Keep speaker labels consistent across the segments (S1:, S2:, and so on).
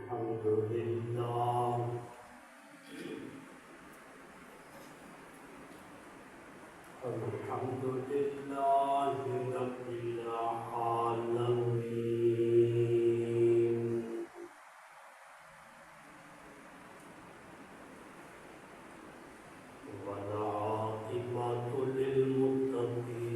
S1: الحمد لله الحمد لله رب العالمين والعاقبة للمتقين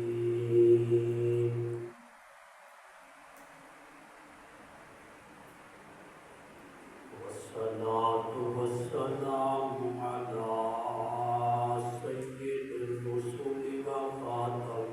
S1: والصلاة والسلام على سيد الرسل وخاتم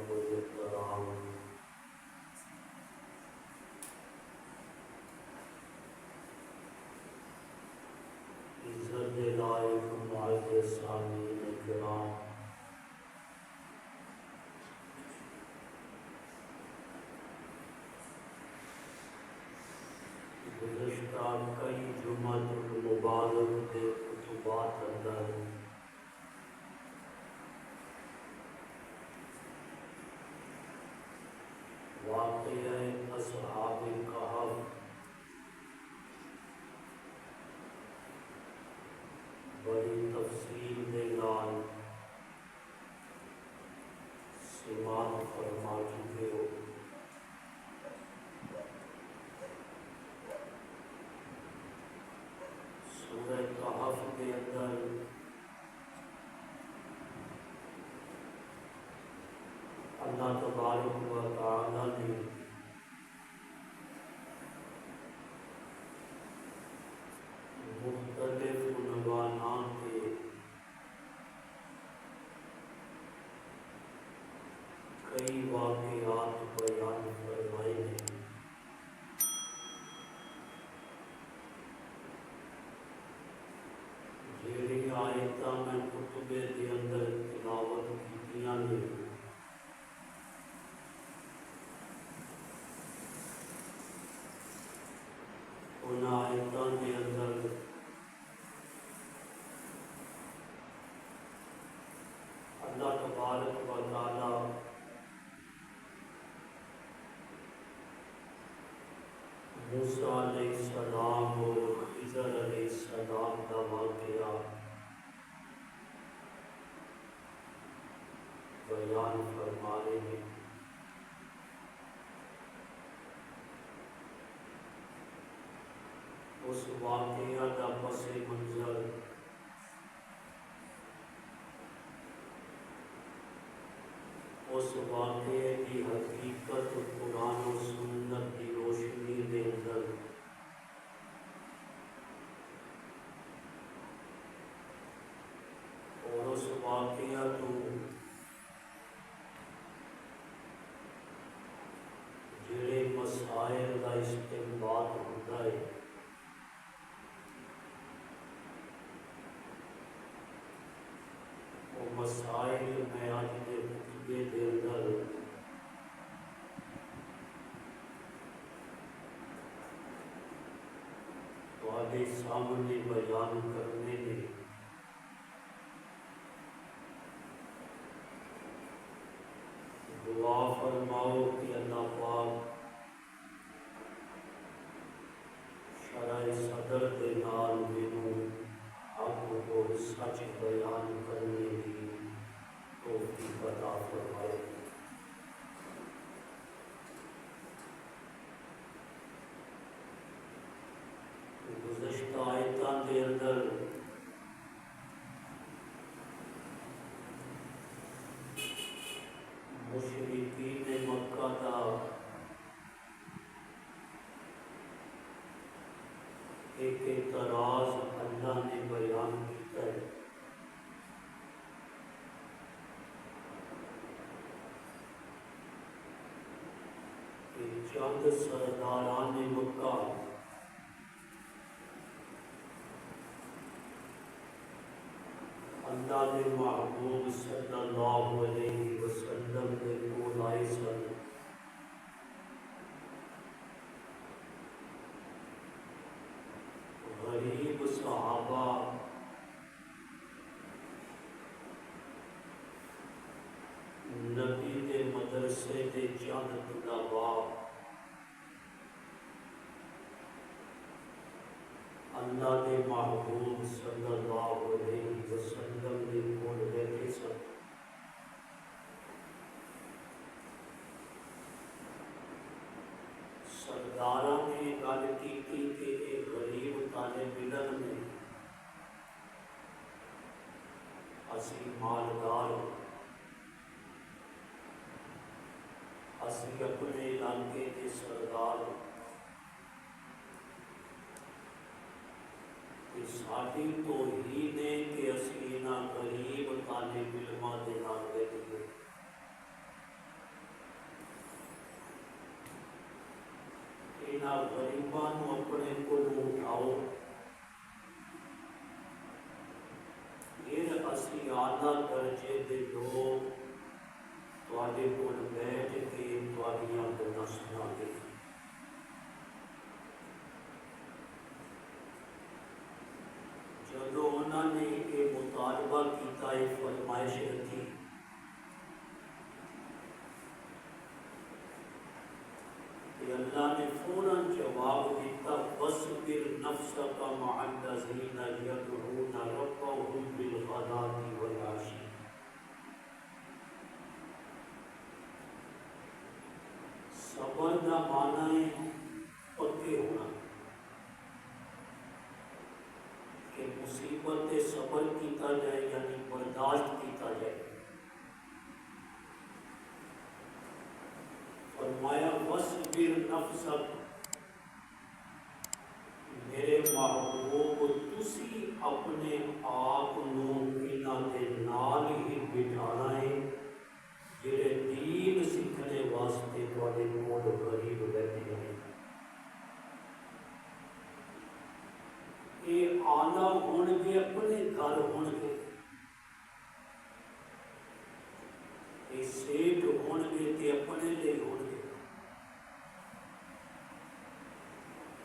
S1: احترام عزت لائق ہمارے سامعین کرام، گزشتہ کئی جمعۃ المبارک کے خطبات اندر واقعہ اصحاب کہف بڑی تفصیل کے نال سماعت فرما چکے ہو۔ سورہ کہف کے اندر اللہ تبارک و تعالی نے مختلف عنوانات کے کئی واقعات بیان فرمائے ہیں۔ جہڑی آیتاں میں خطبے کے اندر تلاوت کیتیاں نے، ان آیتاں کے اندر اللہ تبارک و تعالی موسیٰ علیہ السلام اور خضر علیہ السلام کا واقعہ بیان فرما رہے ہیں۔ اس واقعہ کا پس منظر اس واقعے کی حقیقت قرآن و سنت کی روشنی کے اندر اور اس واقعہ کو جڑے مسائل کا استنباط ہوتا ہے وہ مسائل میں آج کے خطبے کے اندر تھوڑے سامنے بیان کرنے میں دعا فرماؤ کہ اللہ پاک شرح صدر کے نال مینوں حق کو سچ بیان کرنے کی توفیق عطا فرمائے۔ گزشتہ آیتاں کے اندر مشرکین مکہ کا ایک اعتراض اللہ نے بیان کیا ہے۔ کہ چند سرداران مکہ اللہ کے محبوب صلی اللہ علیہ وسلم کے کول آئے سن، غریب صحابہ نبی کے مدرسے کے چند طلباء اللہ کے محبوب صلی اللہ علیہ وسلم کے کول بیٹھے سن۔ سرداراں نے گل کی کہ ایک غریب طالب علم نے اسی مالدار اسی اپنے علاقے کے سردار ساری توہین ہے کہ اسی انہاں غریب طالب علماں دے نال بیٹھے۔ انہاں غریباں نوں اپنے کول اٹھاؤ، پھر اسی اعلیٰ درجے دے لوگ تواڈے کول بیٹھ کے تواڈیاں گلاں سناں گے۔ جدوں انہاں نے یہ مطالبہ کیتا، یہ فرمائش رکھی، کہ اللہ نے فوراً جواب دیتا، وَاصْبِرْ نَفْسَكَ مَعَ الَّذِينَ يَدْعُونَ رَبَّهُمْ بِالْغَدَاةِ وَالْعَشِيِّ۔ صبر کا معنی ہے پکے ہونا، کہ مصیبت صبر کیتا جائے، یعنی برداشت کیتا جائے۔ فرمایا وَاصْبِرْ نَفْسَكَ، میرے محبوب تسی اپنے آپ انہاں دے نال ہی بٹھانا ہے جڑے دین سیکھنے واسطے تواڈے کول قریب بیٹھے ہیں۔ یہ آلہ ہون گے، اپنے گھر ہون گے، یہ سیٹھ ہون گے تے اپنے لئے ہون گے۔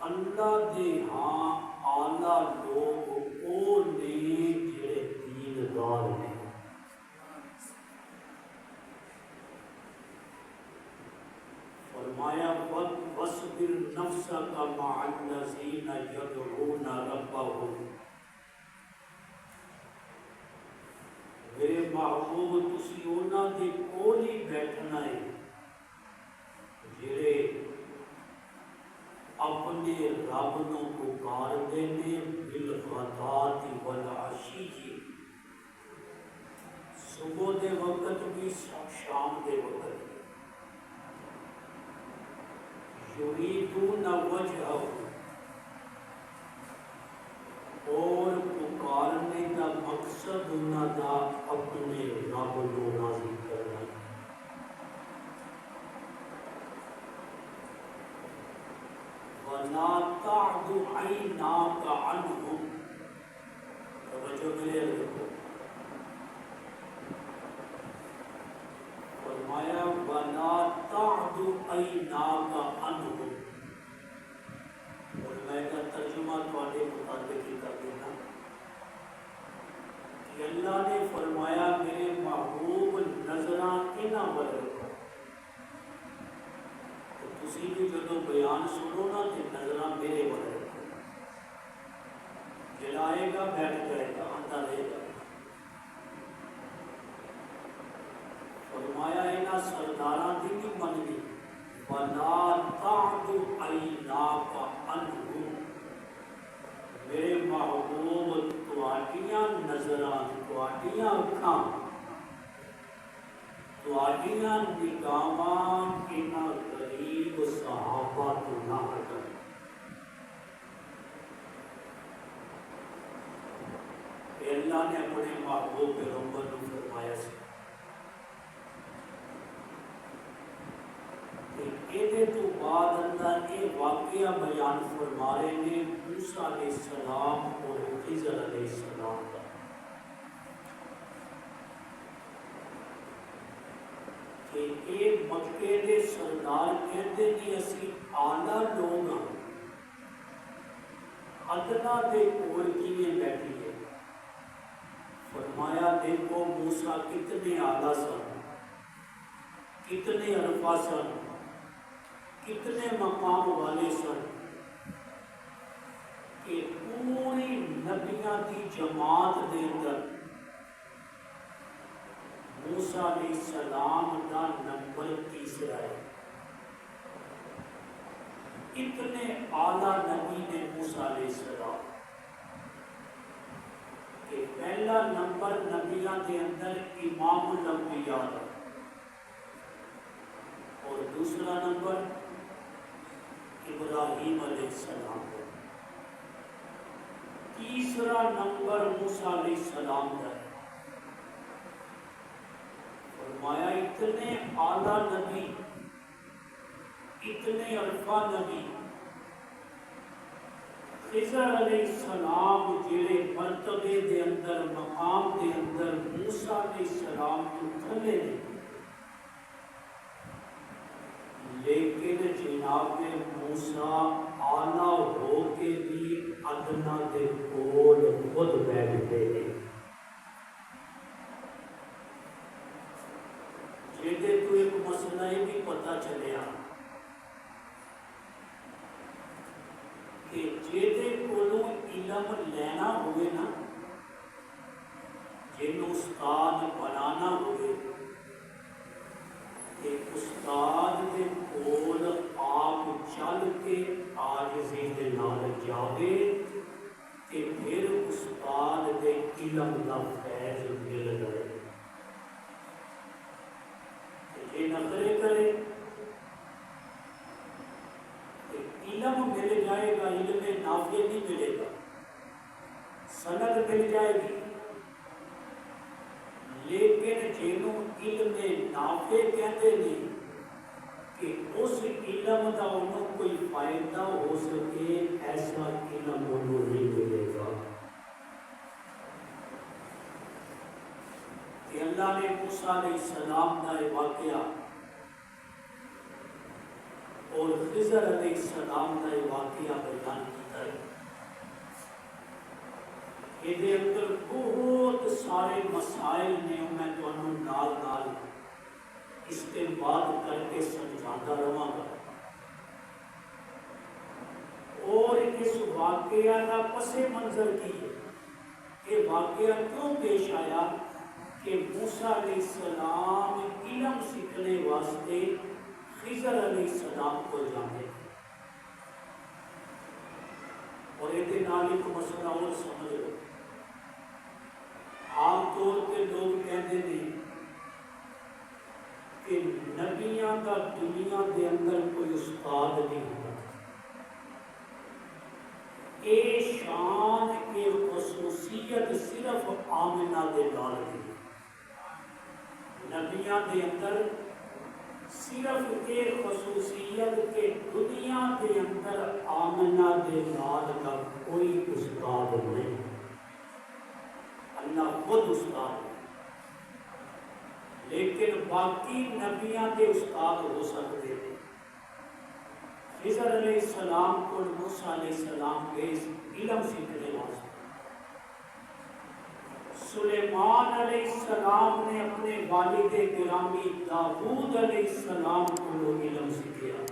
S1: اللہ دے ہاں آلہ لوگ او نے جڑے دیندار نے۔ فرمایا وَاصْبِرْ نَفْسَكَ مَعَ الَّذِينَ يَدْعُونَ رَبَّهُمْ، میرے محبوب تسی انہاں دے کول ہی بیٹھنا ہے جڑے اپنے رب نو پکاردے نے بالغداۃ والعشی، صبح دے وقت بھی شام دے وقت بھی، یریدون وجہہ، اور پکارنے کا مقصد انہاں دا اپنے رب نو راضی کرنا ہے۔ وَلَا تَعْدُ عَيْنَاكَ عَنْهُمْ، توجہ میرے رکھو، فرمایا وَلَا تَعْدُ عَيْنَاكَ عَنْهُمْ، اور میں کا ترجمہ تواڈے مطابق ہی کر دینا کہ اللہ نے فرمایا میرے محبوب نظراں انہاں ول رکھو، تو تسی بھی جدوں بیان سنو نا تے نظراں میرے ول رکھو، جلائے گا بیٹھ جائے گا، آتا رہے گا۔ فرمایا انہاں سرداراں دی بھی مننی، وَلَا تَعْدُ عَيْنَاكَ عَنْهُمْ، میرے محبوب تواڈیاں نظراں، تواڈیاں اکھاں، تواڈیاں نگاہاں انہاں غریب صحابہ تو نہ ہٹن۔ اللہ نے اپنے محبوب پیغمبر کو فرمایا سی کہ تو بعد اللہ یہ واقعہ بیان فرما رہے ہیں موسیٰ علیہ السلام اور خضر علیہ السلام کا، کہ یہ مکے دے سردار کہتے کہ اسی آلہ لوگ ہاں، ادنا دے کول کیویں بیٹھی ہے۔ فرمایا دیکھو موسیٰ کتنے آلہ سن، کتنے عرفہ سن، کتنے مقام والے سن، کہ پوری نبیاں دی جماعت دے اندر موسیٰ علیہ السلام کا نمبر تیسرا ہے۔ اتنے اعلیٰ نبی نے موسیٰ علیہ السلام، کہ پہلا نمبر نبیاں دے اندر امام الانبیاء ہے، اور دوسرا نمبر ابراہیم علیہ السلام ہے، تیسرا نمبر موسیٰ علیہ السلام کا ہے۔ فرمایا اتنے اعلیٰ نبی، اتنے عرفہ نبی، خضر علیہ السلام جڑے مرتبے دے اندر مقام دے اندر موسیٰ علیہ السلام تو تھلے نے، لیکن جناب موسیٰ آلہ ہو کے بھی ادنا دے کول خود بیٹھتے ہیں، جیدے تو ایک مسئلہ ہی بھی پتہ چلیا کہ جیدے کولوں علم لینا ہوئے نا، جنہوں استاد بنانا ہوئے، کہ استاد دے کول آپ چل کے عاجزی دے نال جاوے کہ پھر استاد دے علم دا فیض مل گئے، کہ نظرے کرے کہ علم مل جائے گا، علم نافع نہیں ملے گا، سند مل جائے گی، لیکن جنہوں علم نافع کہتے ہیں کہ اس علم دا انہوں کوئی فائدہ ہو سکے، ایسا علم انہوں نہیں ملے گا۔ کہ اللہ نے موسیٰ علیہ السلام کا واقعہ اور خضر علیہ السلام کا واقعہ بیان کیا ہے، یہ اندر بہت سارے مسائل نے، میں تمہیں نال نال استنباط کر کے سمجھاتا رہا گا، اور اس واقعہ کا پس منظر کی ہے، یہ واقعہ کیوں پیش آیا کہ موسیٰ علیہ السلام علم سیکھنے واسطے خضر علیہ السلام کو جانے، اور یہ نال ایک مسئلہ اور سمجھ لو، عام طور پہ لوگ کہتے ہیں کہ نبیاں کا دنیا کے اندر کوئی استاد نہیں ہوتا، اے شان کے خصوصیت صرف آمنہ دے نال دی، نبیاں کے اندر صرف ایک خصوصیت کے دنیا کے اندر آمنہ دے نال کا کوئی استاد نہیں، اللہ خود استاد ہے، لیکن باقی نبیاں کے استاد ہو سکتے ہیں۔ خضر علیہ السلام کو موسیٰ علیہ السلام کے علم سیکھنے واسطے، سلیمان علیہ السلام نے اپنے والد گرامی داؤد علیہ السلام کو علم سیکھا،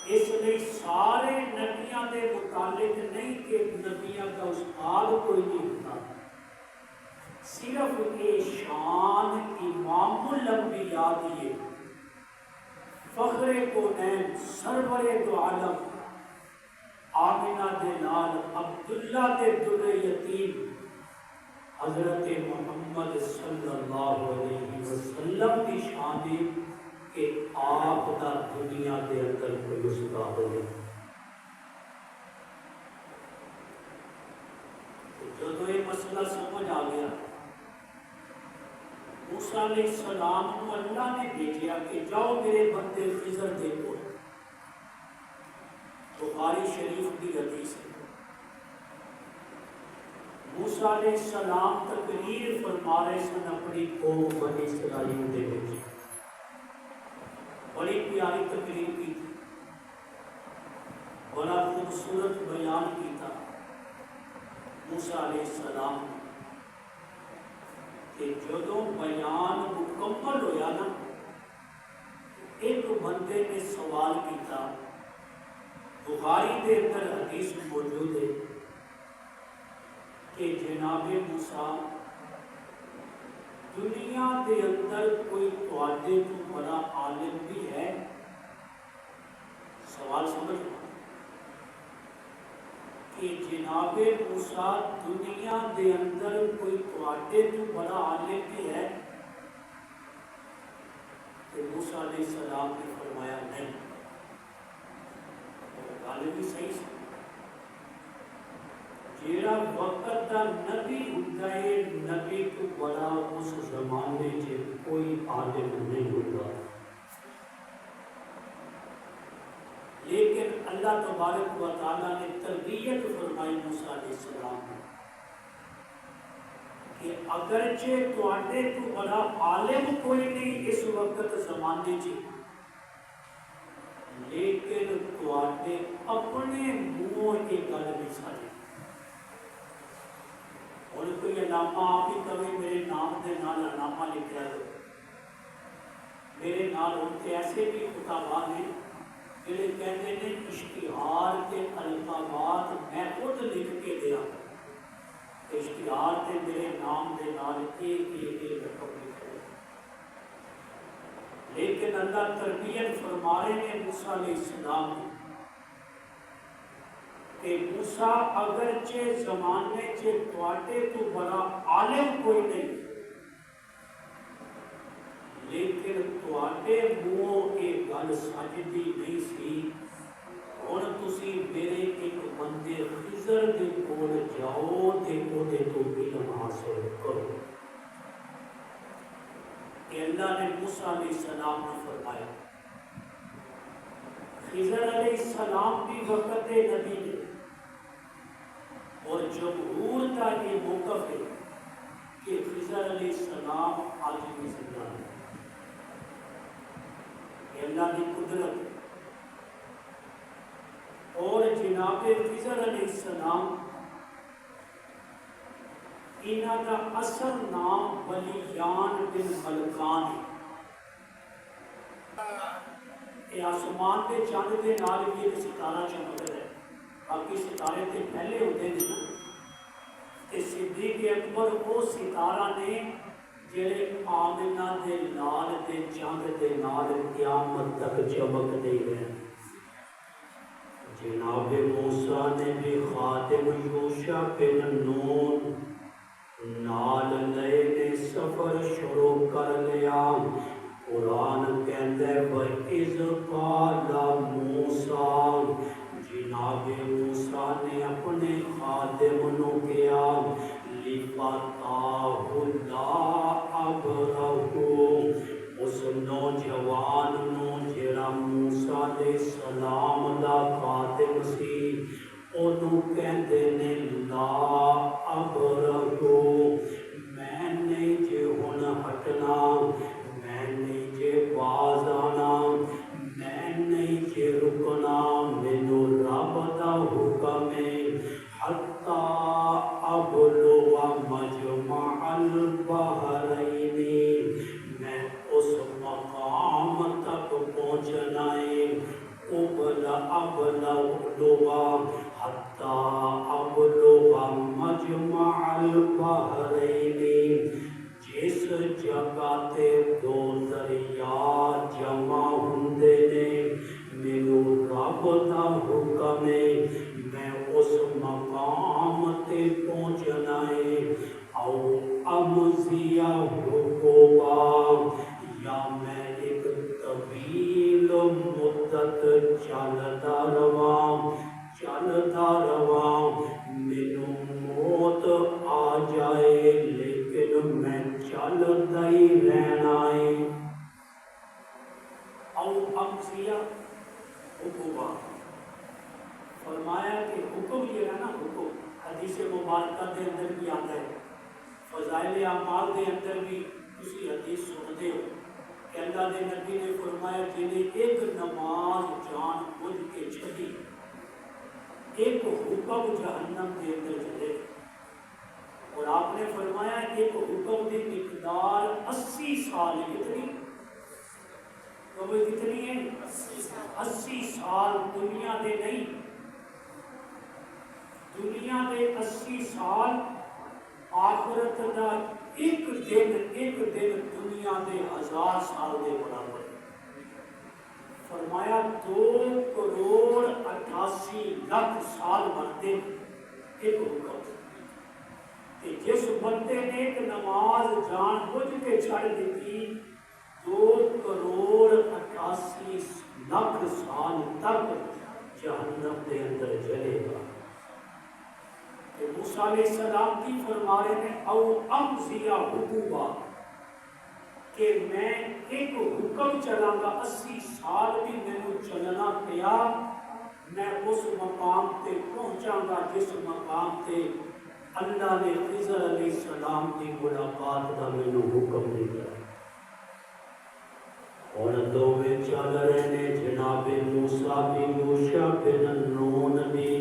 S1: اس لیے سارے نبیاں دے متعلق نہیں کہ نبیاں کا استاد کوئی نہیں ہوتا، صرف یہ شان امام الانبیاء دیے، فخر کونین سرور دو عالم آمنہ دے نال عبداللہ دے در یتیم حضرت محمد صلی اللہ علیہ وسلم کی شان کہ آپ دا دنیا کے اندر کوئی استاد نہیں۔ جب یہ مسئلہ سمجھ آ گیا، موسیٰ علیہ السلام کو اللہ نے بھیجا کہ جاؤ میرے بندے خضر دیکھو، بخاری شریف کی حدیث ہے، موسیٰ علیہ السلام تقریر فرما رہے سن اپنی قوم بنی اسرائیل دے وچ، بڑی پیاری تقریر کی تھی، بڑا خوبصورت بیان کیتا موسیٰ علیہ السلام کہ جدوں بیان مکمل ہویا نا، ایک بندے نے سوال کیتا، بخاری دے اندر حدیث موجود ہے کہ جناب موسیٰ دنیا دے اندر کوئی تواڈے تو بڑا عالم بھی ہے؟ سوال سمجھ کہ جناب موسیٰ دنیا دے اندر کوئی تواڈے تو بڑا عالم بھی ہے؟ کہ موسیٰ علیہ السلام نے فرمایا نہیں، گل بھی صحیح سی، جیڑا وقت دا نبی ہوتا ہے، نبی تو بڑا اس زمانے سے کوئی عالم نہیں ہوتا، لیکن اللہ تبارک و تعالیٰ نے تربیت فرمائی موسیٰ علیہ السلام کو کہ اگرچہ تواڈے تو بڑا عالم کوئی نہیں اس وقت زمانے چ، لیکن تواڈے اپنے منہ یہ گل نہیں ساری۔ اور کوئی علامہ آپ ہی کبھی میرے نام دے نال علامہ لکھا ہے، میرے نال ہوتے ایسے بھی کتاباں ہیں جڑے کہتے ہیں اشتہار کے الفاظ میں خود لکھ کے دیا، اشتہار تے میرے نام دے نال ایک رقم لکھا ہے، لیکن اللہ تربیت فرما رہے ہیں موسیٰ علیہ السلام کو کہ موسیٰ اگرچہ زمانے چ تواڈے تو بڑا عالم کوئی نہیں، لیکن تواڈے منہوں یہ گل سجدی نہیں سی، ہن تسی میرے ایک بندے خضر دے کول جاؤ تے اودے تو علم حاصل کرو۔ کہ اللہ نے موسیٰ علیہ السلام نے فرمایا، خضر علیہ السلام بھی وقت نبی نے، اور جمہور کا یہ موقف ہے کہ خضر علیہ السلام آج بھی زندہ ہے، یہ اللہ کی قدرت ہے۔ اور جناب خضر علیہ السلام انہاں کا اصل نام بلیان بن ملکان ہے۔ یہ آسمان کے چاند کے نال بھی ایک ستارہ چمکتا ہے، باقی ستارے تے پہلے ہوتے ہیں نا، تے صدیق اکبر وہ ستارہ نے جڑے آمنہ دے لال دے چاند دے نال قیامت تک چمکتے رہے۔ جناب موسیٰ نے بھی خاتم یوشع بن نون نال لے نے سفر شروع کر لیا۔ قرآن کہتا ہے وَإِذْ قَالَ مُوسَىٰ، جناب موسیٰ نے اپنے خادم نو کیا لِفَتَاهُ لَا أَبْرَهُ، اس نوجوان نو جڑا موسیٰ علیہ السلام دا خادم سی، اونوں کہندے نے لا ابرہو، میں نہیں جے ہن ہٹنا، میں نہیں جے باز آنا، میں نہیں جے رکنا، مینوں رب دا حکم ہے حتی ابلغ مجمع البحرین، میں اس مقام تک پہنچنا ہے ابلغ حتی ابلغ مجمع البحرین، جس جگہ تے دو دریا جمع ہوندے نے، مینوں رب دا حکم ہے میں اس مقام تے پہنچنا ہے، او امضیہ حقوبا، یا میں ایک طویل مدت چلتا رواں، مینوں موت آ جائے لیکن میں چلتا ہی رہنا ہے۔ او امضیہ حقوبا، فرمایا کہ حکم یہ ہے نا، حکم حدیث مبارکہ دے اندر بھی آتا ہے، فضائل اعمال دے اندر بھی اسی حدیث سنتے ہو کہ اللہ دے نبی نے فرمایا جنہیں ایک نماز جان بوجھ کے چھڑی، ایک حکم جہنم کے اندر چلے، اور آپ نے فرمایا ایک حکم کی مقدار 80 سال ہے۔ کتنی؟ تو وہ کتنی ہے؟ 80 سال دنیا دے نہیں، دنیا دے 80 سال، آخرت دا ایک دن دنیا دے 1000 سال دے برابر ہے۔ فرمایا 2,88,00,000 سال بنتے ایک حکم، کہ جس بندے نے ایک نماز جان بوجھ کے چھڑ دیتی 2,88,00,000 سال تک جہنم کے اندر جلے گا۔ کہ موسیٰ علیہ السلام کی فرما رہے ہیں او امضیہ حقوبا، کہ میں ایک حکم چلاں گا، 80 سال بھی مینوں چلنا پیا، میں اس مقام تے پہنچاں گا جس مقام تے اللہ نے خضر علیہ السلام کی ملاقات کا مینوں حکم دیا۔ اور دوویں چل رہے نے جناب موسیٰ بھی یوشع بن نون بھی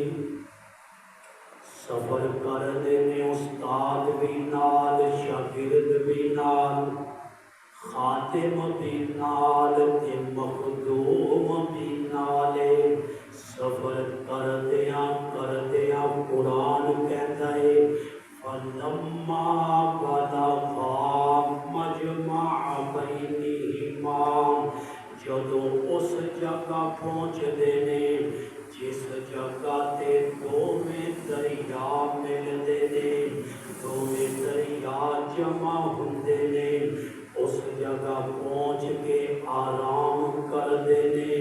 S1: سفر کر دے نے، استاد بھی نال شاگرد بھی نال خادم بھی نال تے مخدوم بھی نالے۔ سفر کردیاں قرآن کہتا ہے فَلَمَّا بَلَغَا مَجْمَعَ بَيْنِهِمَا، جدوں اس جگہ پہنچ دے نے جس جگہ تے دوویں دریا ملدے نے، دوویں دریا جمع ہوندے نے، اس جگہ پہنچ کے آرام کردے نے۔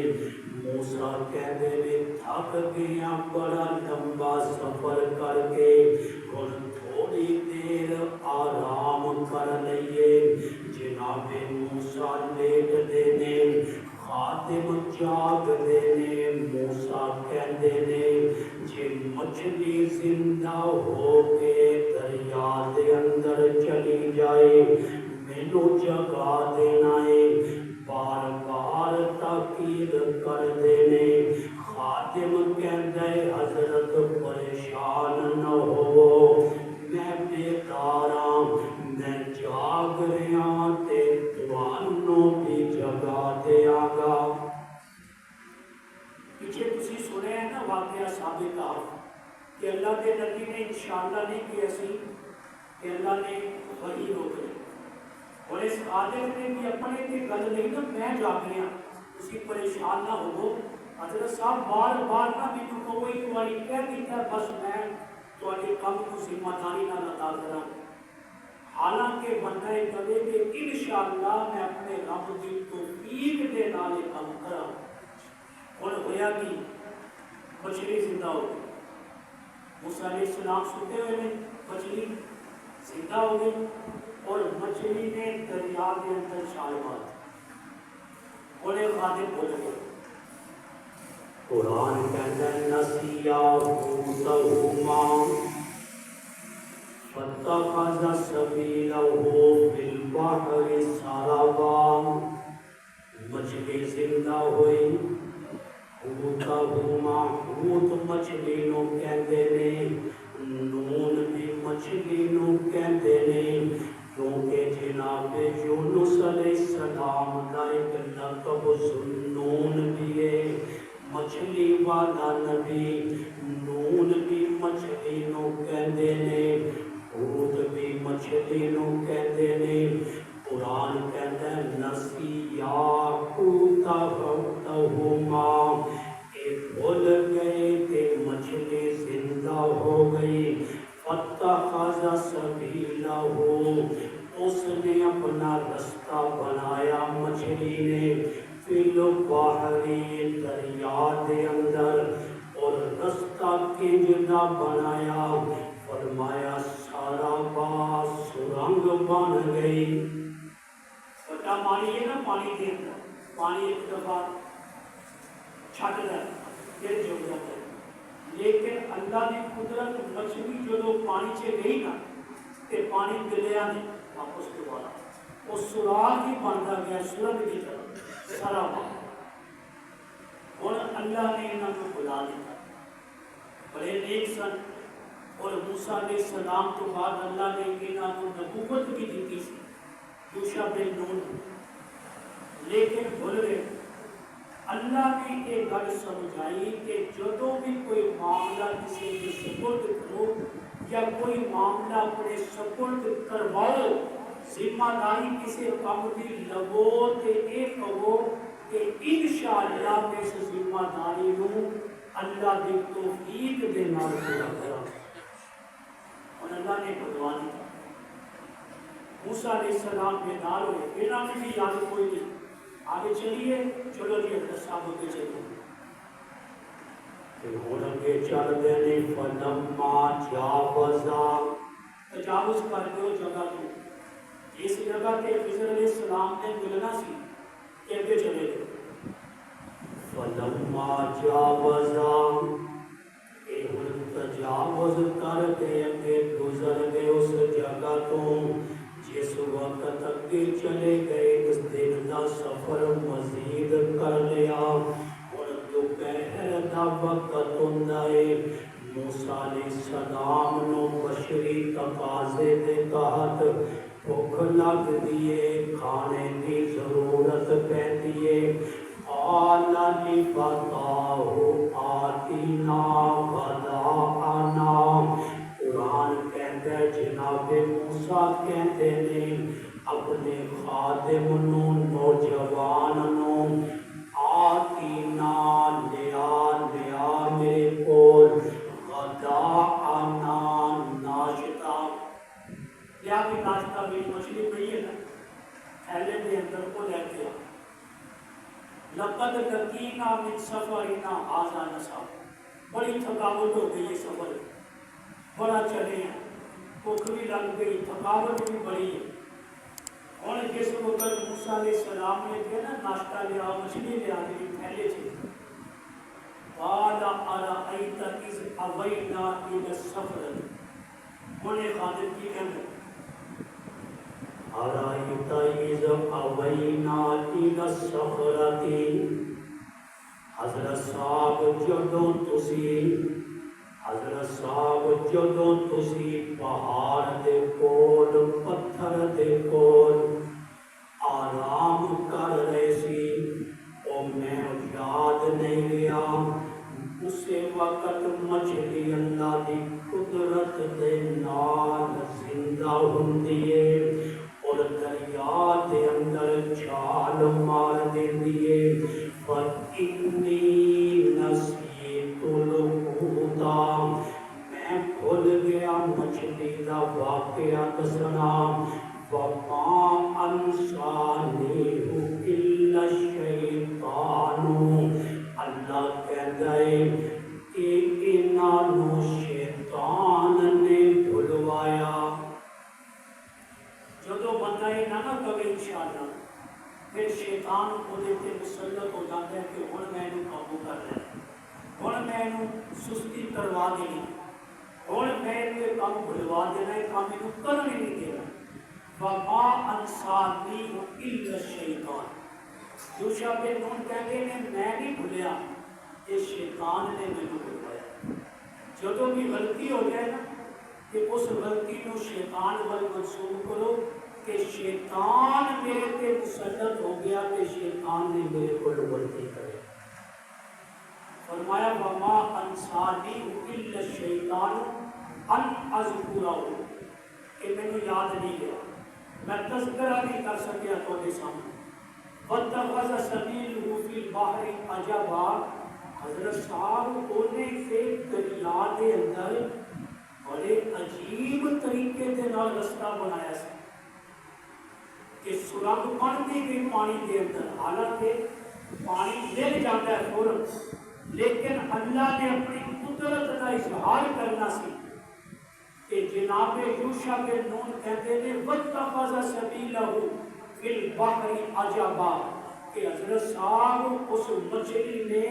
S1: موسیٰ کہتے نے تھک گیا بڑا لمبا سفر کر کے، اور تھوڑی دیر آرام کر لئیے۔ جناب موسیٰ لیٹ دے نے، خادم جاگ دے نے۔ موسیٰ کہتے نے جے مچھلی زندہ ہو کے دریا دے اندر چلی جائے مینوں جگا دینا ہے۔ بار بار تاکید کر دینے۔ خادم کہتا ہے حضرت پریشان نہ ہو، میں بیدار ہاں، میں جاگ رہا تے تانوں بھی جگا دیاں گا۔ پیچھے تسی سنے ہیں نا واقعہ ثابت کہ اللہ کے نبی نے انشاءاللہ نہیں کیا سی کہ اللہ نے وحی روک لی، اور اس خادم نے بھی اپنے کی گل نہیں نا میں جاگ رہا، اسی پریشان نہ ہو۔ حضرت صاحب بار بار نہ بھی تو کوئی تمہاری کہہ دیتا ہے بس میں تمہارے کام کو ذمہ داری نہ ادا کرا، حالانکہ بندہ کہے کہ انشاءاللہ میں اپنے رب کی توفیق دے نال کام کرا۔ اور ہویا کہ مچھلی زندہ ہو گئی، موسیٰ علیہ السلام سوتے ہوئے نے، مچھلی زندہ ہو گئی، اور مچھلی نے دریا کے اندر چھال مار دی، اور ایک خادم بول گئے۔ قرآن کہتا ہے نسیا حوتہما فاتخذ سبیلہ فی البحر سربا، مچھلی زندہ ہوئی۔ حوتہما، حوت مچھلی نو کہندے نے، نون بھی مچھلی نو کہندے نے، کیونکہ جناب یونس علیہ السلام کا ایک لقب ذوالنون بھی ہے، مچھلی والا نبی۔ نون بھی مچھلی نو کہندے نے، حوت بھی مچھلی نو کہندے نے۔ قرآن کہتا ہے نسیا حوتہما، اے بھول گئے کہ مچھلی زندہ ہو گئی۔ فاتخذ سبیلہ، اس نے اپنا رستہ بنایا مچھلی نے، فی البحر، دریا دے اندر، اور رستہ کنجدا بنایا، فرمایا سرابا، سرنگ بن گئی۔ بڑا پانی ہے نا، پانی دے اندر پانی ایک دفعہ چھٹ رہا ہے پھر جڑ جاتا ہے، لیکن اللہ کی قدرت مچھلی جو پانی سے گئی نا تے پانی گلیا نہیں واپس دوبارہ، وہ سراغ ہی بنتا گیا سرنگ کی طرح سرابا۔ اور اللہ نے انہوں کو بلا دیا، بڑے نیک سن، اور موسیٰ علیہ السلام تو بعد اللہ نے انہوں کو نبوت بھی دیتی سی، یوشع بن نون، لیکن بھول گئے۔ اللہ نے ایک گل سمجھائی کہ جدوں بھی کوئی معاملہ کسی کے سپرد کرو یا کوئی معاملہ اپنے سپرد کرواؤ، ذمہ داری کسی کام کی لگو تے اے کہو کہ انشاءاللہ میں اس ذمہ داری نو اللہ دی توفیق دے نال پورا کرا، اور اللہ نے بدوا دیا۔ موسیٰ علیہ السلام بیدار ہوئے، انہوں نے بھی یاد کوئی نہیں، آگے چلیے، چلو جی حضرت صاحب ہوتے چلو، پھر ہون اگے چل دینے۔ فلما جاوزا، تجاوز کر دو جگہ تو، اس جگہ کے خضر علیہ السلام نے ملنا سی کہ اگے چلے گئے۔ فلما جاوزا تجاوز کر کے اگے گزر گئے اس جگہ تو جس وقت اگے چلے گئے اس دن کا سفر مزید کر لیا اور دوپہر کا وقت ہوندا ہے موسیٰ علیہ السلام نو بشری تقاضے دے تحت بھوک لگ دیے کھانے کی ضرورت پیندی ہے قال لفتاه آتنا غداءنا قرآن کہتا ہے جناب موسیٰ کہتے ہیں اپنے خادم نو نوجوان نو آتنا لیا میرے کول غداءنا ناشتہ لیا بھی ناشتہ بھی مچھلی پئی ہے نا تھیلے دے اندر کو لے کے لقد لقینا من سفرنا ھذا نصب بڑی تھکاوٹ ہو گئی ہے سفر بڑا چلے ہیں بھوک بھی لگ گئی تھکاوٹ بھی بڑی ہے اور جس وقت موسیٰ علیہ السلام نے کہا نا ناشتہ لیا مچھلی لیا دی پھیلے تھے قال ارأیت اذ اوینا الی السفر انہیں خادم کی کہنے ارأیت اذ اوینا الی السفرۃ حضرت صاحب جدوں تسی پہاڑ دے کول پتھر دے کول آرام کر رہے سی او میں یاد نہیں رہا اسی وقت مچھلی اللہ دی قدرت دے نال زندہ ہوندی ہے اور دریا دے اندر چھال مار دیندی ہے فَإِنِّي نَسِيتُ الْحُوتَ میں بھول گیا مچھلی دا واقعہ دسنا وَمَا أَنسَانِيهُ إِلَّا الشَّيْطَانُ اللہ کہتا ہے کہ انہوں شیطان نے بھلوایا جدو بندہ یہ نہ کبھی انشاءاللہ پھر شیطان کو دیتے مسلط ہو جاتا ہے کہ ہن میں انہوں قابو کر رہا ہن میں انہوں سستی کروا دینی ہن میں انہوں کام بھلوا دینا ہے کام انہوں کرنے نہیں دینا وَمَا أَنْسَانِيهُ إِلَّا الشَّيْطَانُ یوشع بن نون کہتے ہیں میں نہیں بھولیا یہ شیطان نے مجھے بھلوایا جدو بھی غلطی ہو جائے نا کہ اس غلطی کو شیطان وال منسوب کرو کہ شیطان میرے تے مسلط ہو گیا کہ شیطان نے میرے کو غلطی کرے فرمایا وما انسانی الا الشیطان ان اذکرہ کہ میں نے یاد نہیں لیا میں تذکرہ نہیں کر سکیا تو سامنے وَاتَّخَذَ سَبِيلُهُ فِي الْبَحْرِ عَجَبًا حضرت صاحب کونے سے دریا کے اندر بڑے عجیب طریقے کے نال رستہ بنایا سی کہ سرنگ بنتی گئی پانی کے اندر حالانکہ پانی مل جاتا ہے فوراً لیکن اللہ نے اپنی قدرت کا اظہار کرنا سی کہ جناب یوشع بن نون کہتے ہیں وَاتَّخَذَ سَبِيلَهُ فِي الْبَحْرِ عَجَبًا کہ حضرت صاحب اس مچھلی نے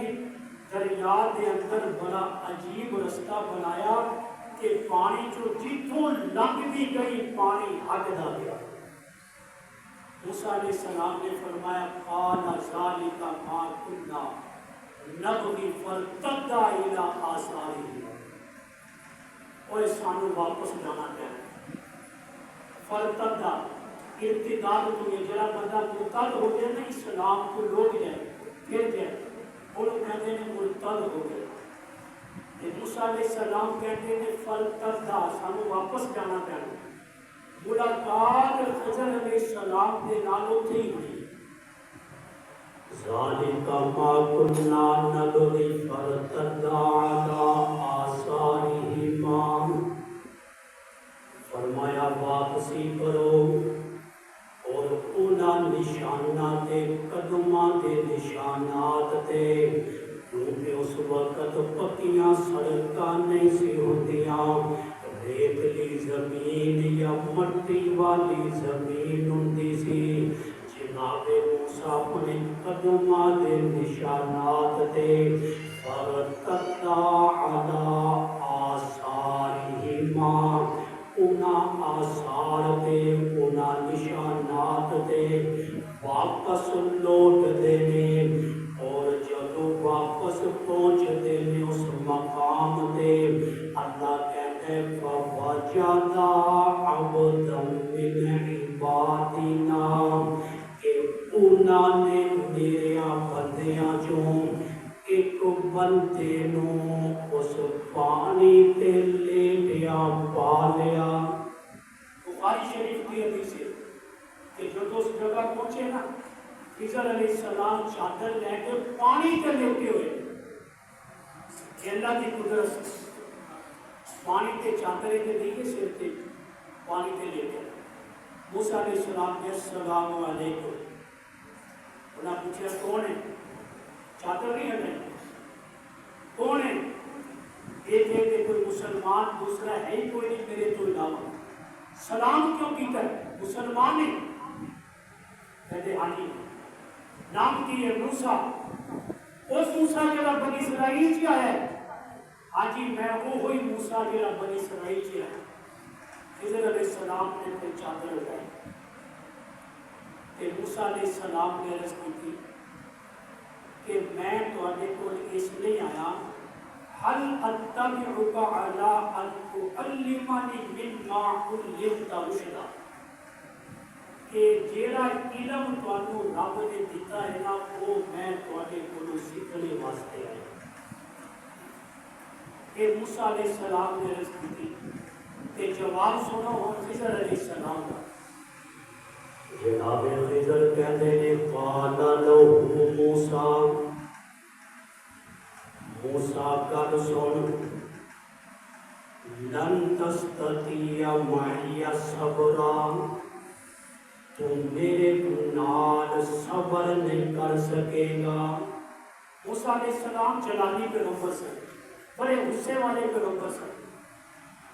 S1: دریا کے اندر بڑا عجیب رستہ بنایا کہ پانی جو جتوں لنگ بھی گئی پانی ہٹدا گیا موسیٰ علیہ السلام نے فرمایا قَالَ ذَلِكَ مَا كُنَّا نَبْغِي فَارْتَدَّا إِلَىٰ آثَارِهِمْ اور سانو واپس جانا چاہیے فَارْتَدَّا ارتداد تو یہ جڑا بندہ مرتد ہو گیا نا اسلام کو لوگ جائے پھر جائے اور کہتے ہیں مرتد ہو گیا موسیٰ علیہ السلام کہتے ہیں فَارْتَدَّا سانو واپس جانا چاہیے ملاقات خضر علیہ السلام کے نالوں تھی ہوئی ذَلِكَ مَا كُنَّا نَبْغِي فَارْتَدَّا عَلَىٰ آثَارِهِمَا فرمایا واپسی کرو اور انہاں نشانات قدمات نشانات تے کیونکہ اس وقت پکیاں سڑکاں نہیں سی ہوندیاں ریتلی زمین یا مٹی والی زمین ہوندی سی جناب موسیٰ اپنے قدماں دے نشانات تے فرتدا علی آثارہما انہاں آثار تے انہاں نشانات تے واپس لوٹ دینے اور جدو واپس پہنچ دینے اس مقام تے اللہ کہتے فَوَجَدَ عَبْدًا مِّنْ عِبَادِنَا کہ انہاں نے میرے بندیاں چوں ایک بندے نو اس پانی تے لیٹیا پا لیا۔ بخاری شریف کی حدیث ہے کہ جب اس جگہ پہنچے نا خضر علیہ السلام چادر لے کے پانی تے لیٹے ہوئے کہ اللہ کی قدرت پانی تے چادر کے دیکھے سر تے پانی تے لیٹے موسیٰ علیہ السلام نے السلام علیکم انہاں پوچھا کون ہے چادر نہیں ہٹائے کون ہے ایک کہ کوئی مسلمان دوسرا ہے ہی کوئی نہیں میرے تو علاوہ سلام کیوں کیتا ہے مسلمان ہے کہتے ہاں جی نام کی ہے موسیٰ اس موسیٰ جڑا بنی اسرائیل سے آیا ہے ہاں جی میں وہ ہوئی موسیٰ جڑا بنی اسرائیل سے آیا خضر علیہ السلام نے پھر چادر اٹھائی کہ موسیٰ علیہ السلام نے عرض کی تھی کہ میں تواڈے کول اس لیے آیا هل اتبعك على ان تعلمني مما علمت رشدا کہ جیڑا علم تانوں رب نے دیتا ہے نا وہ میں تواڈے کولوں سیکھنے واسطے آیا کہ موسیٰ علیہ السلام نے عرض کی تھی کہ جواب سنو خضر علیہ السلام کا جناب خضر کہتے ہیں قال له موسیٰ موسیٰ کا سن لن تستطیع معی صبرا تم میرے نال صبر نہیں کر سکے گا۔ موسیٰ علیہ السلام جلالی پیغمبر سے بڑے غصے والے پیغمبر سے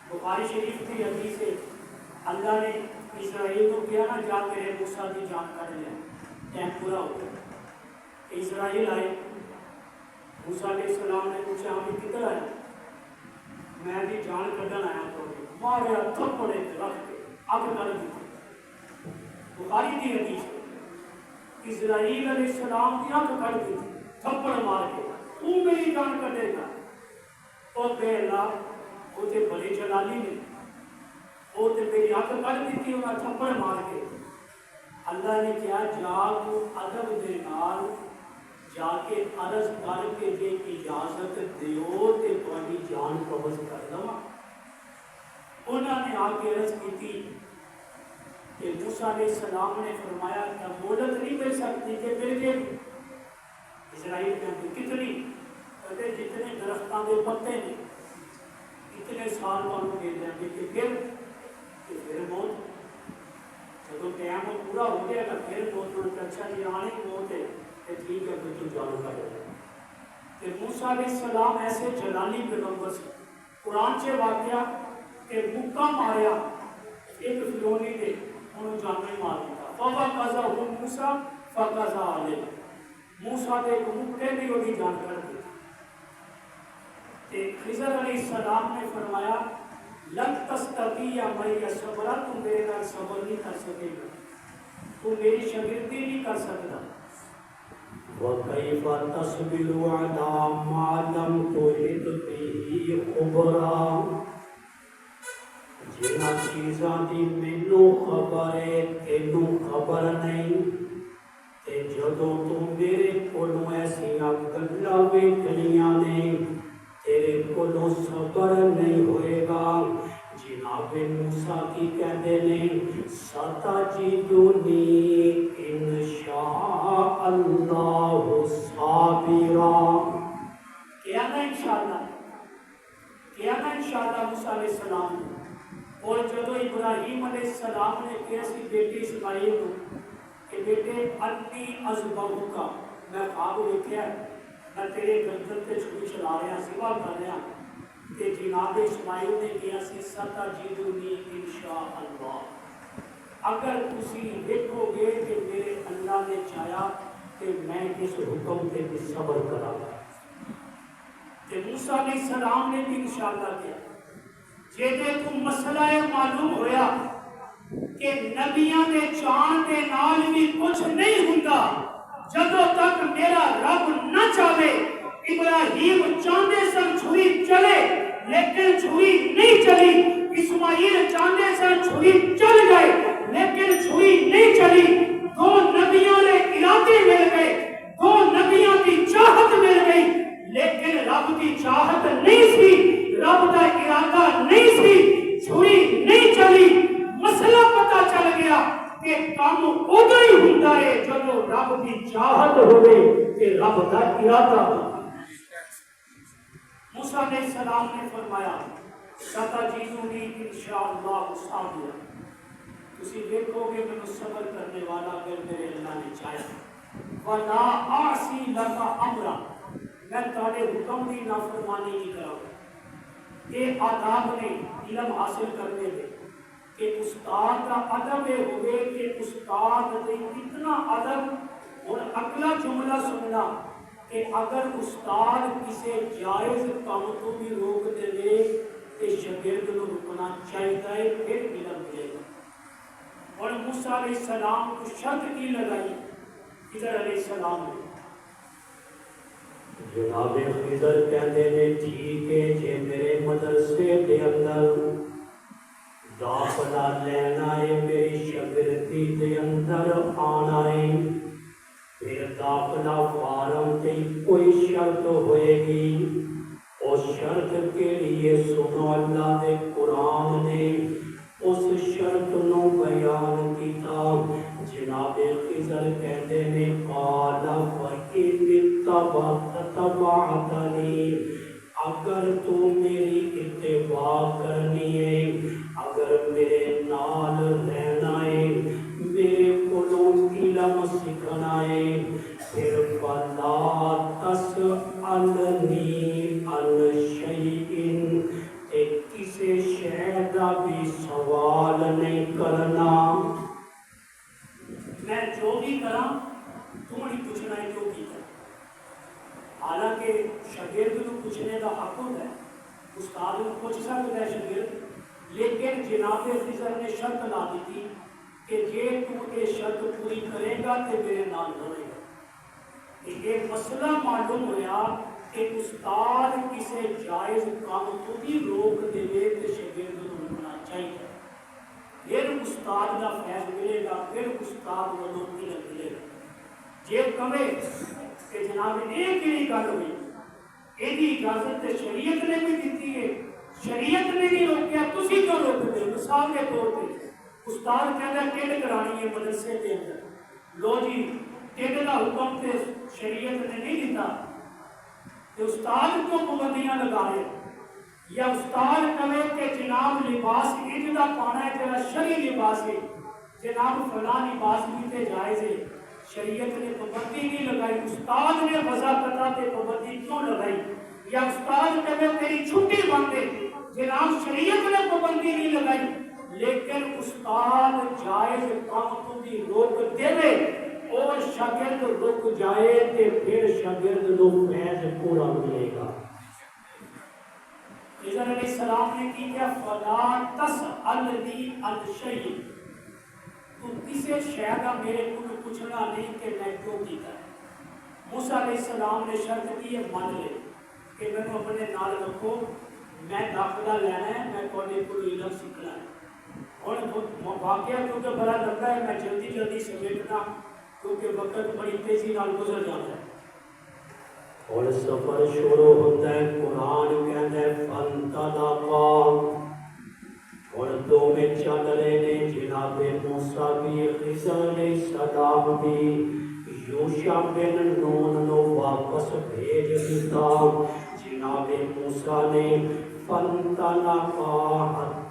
S1: بخاری شریف کی حدیث ہے اللہ نے اسرائیل کو کیا نا جا کے موسیٰ کی جان کر لیا ٹائم پورا ہو گیا اسرائیل آئے موسیٰ علیہ السلام نے پوچھا ہمیں کدھر آیا میں بھی جان کڈن آیا تو مارے تھپڑے رکھ کے اگ کر دی بخاری کی حدیث اسرائیل علیہ السلام کی اگ کر دی تھپڑ مار کے تو میری جان کڈے گا اور بے اللہ وہ تے بڑے جلالی نے وہ تے میری اگ کر دی تھی انہاں تھپڑ مار کے اللہ نے کیا جا تو ادب دے نال جا کے عرض کر کے جے اجازت دیو تے تہاڈی جان قبض کر لواں انہاں نے آ کے عرض کی تھی کہ موسیٰ علیہ السلام نے فرمایا کہ مہلت نہیں مل سکتی کہ مل گئی اسرائیل کہتے کتنی کہتے جتنے درختوں کے پتے نے اتنے سال تمہیں دے دیں گے کہ پھر موت جب ٹائم پورا ہو گیا گا پھر موت اچھا جی آنے موت ہے ٹھیک ہے پھر تو جانو کر کہ موسیٰ علیہ السلام ایسے جلالی پیغمبر سے قرآن سے واقعہ کہ مکہ ماریا ایک فرعونی نے انہوں جانے مار دیتا فَقَذَا هُ مُوسَى فَقَذَا عَلَيْهِ موسیٰ نے ایک مکے بھی وہی جان کر دی کہ خضر علیہ السلام نے فرمایا لَن تَسْتَطِيعَ مَعِيَ صَبْرًا تم میرے نال صبر نہیں کر سکے گا تم میری شاگردی نہیں کر سکتا وَكَيْفَ تَصْبِرُ عَلَى مَا لَمْ تُحِطْ بِهِ خُبْرًا جنہاں چیزاں دی مینوں خبر ہے تینوں خبر نہیں تے جدوں تو میرے کولوں ایسیاں گلاں ویکھنیاں نے تیرے کولوں صبر نہیں ہوئے گا جناب موسیٰ کی کہتے ہیں ستجدنی انشاء اللہ صابرا کیا نا انشاءاللہ موسیٰ علیہ السلام اور جب ابراہیم علیہ السلام نے کیا سی بیٹی اسماعیل کو کہ بیٹے انی اذبحک میں خواب دیکھا ہے میں تیرے گردن تے چھری چلا رہا سوا کر رہا کہ جناب اسماعیل نے کیا سی ستجدنی انشاء اللہ اگر تسی دیکھو گے کہ میرے اللہ نے چاہیا کہ میں اس حکم تے بھی صبر کرا گا تے موسیٰ علیہ السلام نے بھی انشاءاللہ کیا جیدے تو مسئلہ معلوم ہویا کہ نبیاں دے چان دے نال بھی کچھ نہیں ہوندا جدوں تک میرا رب نہ چاہے ابراہیم چاندے سن چھری چلے لیکن چھری نہیں چلی اسماعیل چاندے سن چھری چل گئے لیکن چھری نہیں چلی دو نبیوں نے ارادے مل گئے دو نبیوں کی چاہت مل گئی لیکن رب کی چاہت نہیں سی رب کا ارادہ نہیں سی چھری نہیں چلی مسئلہ پتہ چل گیا کہ کام ادھر ہی ہوتا ہے جب رب کی چاہت ہوئے کہ رب کا ارادہ ہوتا موسیٰ علیہ السلام نے فرمایا ستجدنی انشاءاللہ صابرا تسی دیکھو گے میں صبر کرنے والا اگر میرے اللہ نے چاہا ولا اعصی لک امرا میں تہاڈے حکم دی نافرمانی نہیں کراں یہ آداب نے علم حاصل کرنے دے کہ استاد کا ادب یہ ہوئے کہ استاد نے اتنا ادب اور اگلا جملہ سننا کہ اگر استاد کسی جائز کام کو بھی روک دے کہ شاگرد کو رکنا چاہیے پھر علم ملے گا اور موسیٰ علیہ السلام کو شرط کی لگائی خضر علیہ السلام نے جناب خضر کہتے ہیں ٹھیک ہے جے میرے مدرسے کے اندر داخلہ لینا ہے میری شاگردی کے اندر آنا ہے پھر داخلہ فارم تے کوئی شرط ہوئے گی اس شرط کے لیے سنو اللہ دے قرآن نے اس شرط نو بیان کیتا جناب خضر کہتے ہیں قال فَإِنِ اتَّبَعْتَنِي اگر تو میری اتباع کرنی ہے اگر میرے نال رہنا ہے میرے کولوں علم سیکھنا ہے پھر فلا تسألنی عن شیء تے کسی شے دا بھی سوال نہیں کرنا میں جو بھی کراں تو نہیں پوچھنا ہے کیوں کیتا حالانکہ شاگرد کو پوچھنے کا حق ہوتا ہے استاد کو پوچھ سکتا ہے شاگرد لیکن جناب خضر نے شرط لا دی تھی کہ جے تو یہ شرط پوری کرے گا تو میرے نال رہے گا یہ مسئلہ معلوم ہوا کہ استاد کسی جائز کام کو بھی روک دے تو شاگرد کو رکنا چاہیے پھر استاد کا فیض ملے گا پھر استاد کو علم ملے گا جے کمے کہ جناب ایک ہی گل ہوئی یہ اجازت شریعت نے بھی دیتی ہے شریعت نے بھی روکیا تسی کیوں روکتے مثال کے طور پہ استاد کہتا ہے ٹیڈ کرانی ہے مدرسے کے اندر لو جی ٹیڈ کا حکم تے شریعت نے نہیں دیتا تو استاد کو پابندیاں لگا رہے یا استاد کہے کہ جناب لباس انج دا پانا ہے تیرا شرعی لباس ہے جناب فلاں لباس بھی تے جائز ہے شریعت نے پابندی نہیں لگائی استاد نے وضاحت تے پابندی کیوں لگائی یا استاد کہے تیری چھٹی بند ہے جناب شریعت نے پابندی نہیں لگائی لیکن استاد جائز کام کو بھی روک دے اور شاگرد رک جائے تے پھر شاگرد کو فیض پورا ملے گا خضر علیہ السلام نے کی کیا فلا تسألنی عن شیء تو کسی شے کا میرے کو پوچھنا نہیں کہ میں کیوں کیتا ہے موسیٰ علیہ السلام نے شرط کی ہے مان لے کہ میں اپنے نال رکھو میں داخلہ لینا ہے میں تھوڑے کو علم سیکھنا ہے اور واقعہ کیونکہ بڑا لمبا ہے میں جلدی سمیٹنا کیونکہ وقت بڑی تیزی نال گزر جاتا ہے اور سفر شروع ہوتا ہے قرآن کہتا ہے فانطلقا اور دو میں چل رہے نے جناب موسیٰ بھی خضر علیہ السلام بھی یوشع بن نون نو واپس بھیج دیتا جناب موسیٰ نے فانطلقا حتی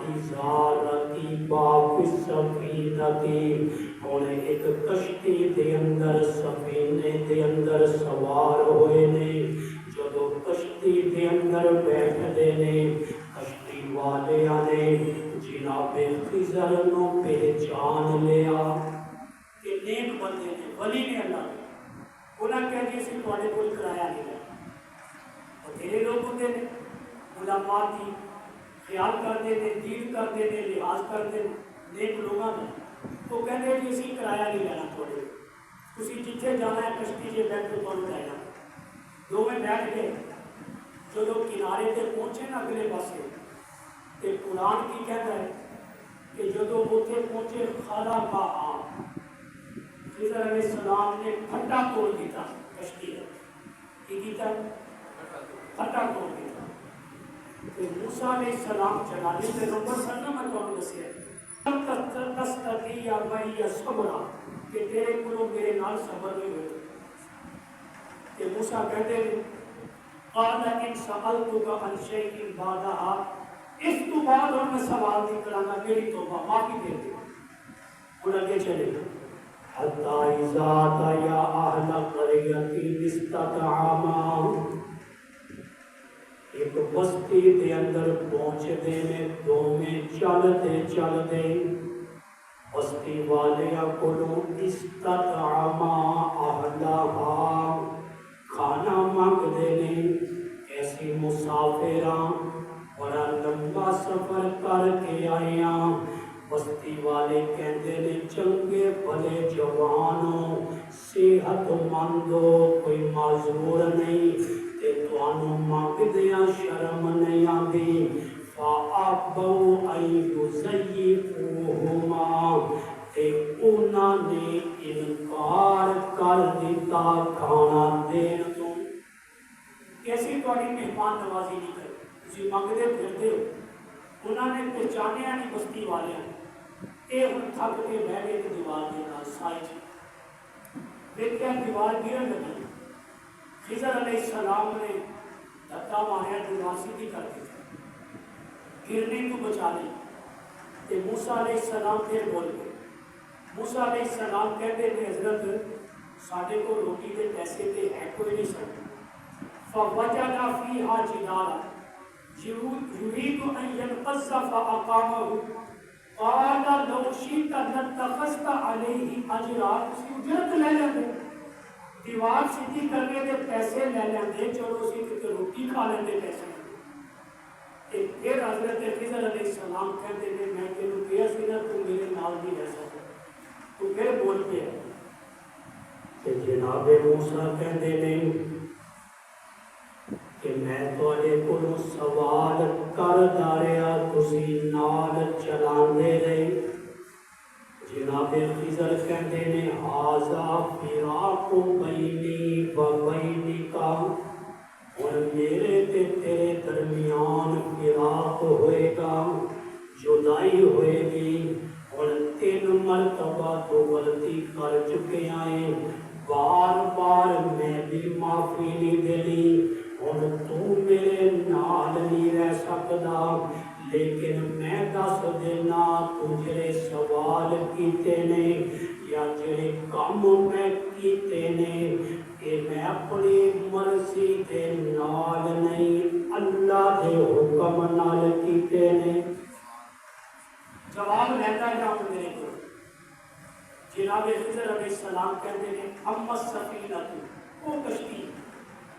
S1: اذا رکبا فی السفینۃ اور ایک کشتی دے اندر سفینے دے اندر سوار ہوئے نے جدو کشتی دے اندر بیٹھ دے نے کشتی والے نے جناب خضر نو پہچان بندے نے ولی نے اللہ نے انہیں کہہ دیا سی تھوڑے کول کرایا نہیں لینا بتھیرے لوگ ہوتے ہیں علماء کی خیال کرتے ہیں دین کرتے ہیں لحاظ کرتے ہیں نیک لوگوں کا وہ کہتے ہیں کہ اسی کرایہ نہیں لینا تھوڑے تسی جتھے جانا ہے کشتی سے بیٹھ کے تھوڑا لے جانا دو میں بیٹھ گئے جو کنارے تے پہنچے نا اگلے پاسے تے قرآن کی کہتا ہے کہ جب اتنے پہنچے خالا کا آم خضر علیہ السلام نے پھٹا توڑ دیتا کشتی کا کی کیتا پھٹا توڑ دیتا کہ موسیٰ علیہ السلام چلانے پہ نمبر سرنا میں تو دسیا تستطیع معی صبرا کہ تیرے کلو میرے نال صبر نہیں ہوئے کہ موسیٰ کہتے ہیں قال ان سألتک عن شیء بعدها اس تو بعد اور میں سوال نہیں کراں گا میری توبہ معافی دے دے اور آگے چلے حتی اذا اتیا اہل قریۃ استطعما ایک بستی دے اندر پہنچے میں دو میں چلتے بستی والے کو استطعما اہلہا کھانا مانگ دینے ایسی مسافراں بڑا لمبا سفر کر کے آئیاں بستی والے کہندے نے چنگے بھلے جوانوں صحت مندو کوئی معذور نہیں تے توانوں مانگ دیاں شرم نہیں آندی فَأَبَوْا أَن يُزَيِّفُوهُمَا تے انہوں نے انکار کر دیتا کھانا دین تو کیسی تھوڑی مہمان نوازی نہیں کر تسی منگتے پھرتے ہو انہوں نے پہچانیا نہیں بستی والے اے ہن تھک کے بہ گئے کہ دیوار دے نال سائے دیکھیا دیوار گرن لگی خضر علیہ السلام نے دھکا ماریا دیوار سیدھی کر دی گرنے کو بچا لی کہ موسیٰ علیہ السلام پھر بول گئے موسیٰ علیہ السلام کہتے ہیں حضرت ساڑھے کو روٹی دے پیسے دے ہے کوئی نہیں سکتے فَوَجَدَ فِيهَا جِدَارًا يُرِيدُ أَن يَنْقَصَّ فَأَقَامَهُ قَالَ لَوْ شِئْتَ لَاتَّخَذْتَ عَلَيْهِ أَجْرًا اسی اجرت لے لیندے دیوار سیدھی کرنے دے پیسے لے لیندے چلو اسی کہ روٹی کھا لیندے پیسے پھر حضرت خضر علیہ السلام کہتے ہیں میں تینوں کیا سی نا تو میرے نال نہیں رہ سکتا تو پھر بول پہ کہ جناب موسیٰ کہتے ہیں کہ میں تواڈے کولوں سوال کر داریا تسی نال چلاندے رہے جناب خضر کہتے ہیں ھذا فراق بینی و بینک اور میرے تے تیرے درمیان فراق ہوئے گا جدائی ہوئے گی اور 3 مرتبہ تو غلطی کر چکے آئے بار بار میں بھی معافی نہیں دینی اور تو میرے نال نہیں رہ سکتا لیکن میں دس دینا تو جڑے سوال کیتے نے یا جڑے کام میں کیتے نے کہ میں اپنی مرضی دے نال نہیں اللہ دے حکم نال کیتے نے جواب لیتا ہے آپ میرے کو جناب خضر علیہ السلام کہتے ہیں اما السفینہ وہ کشتی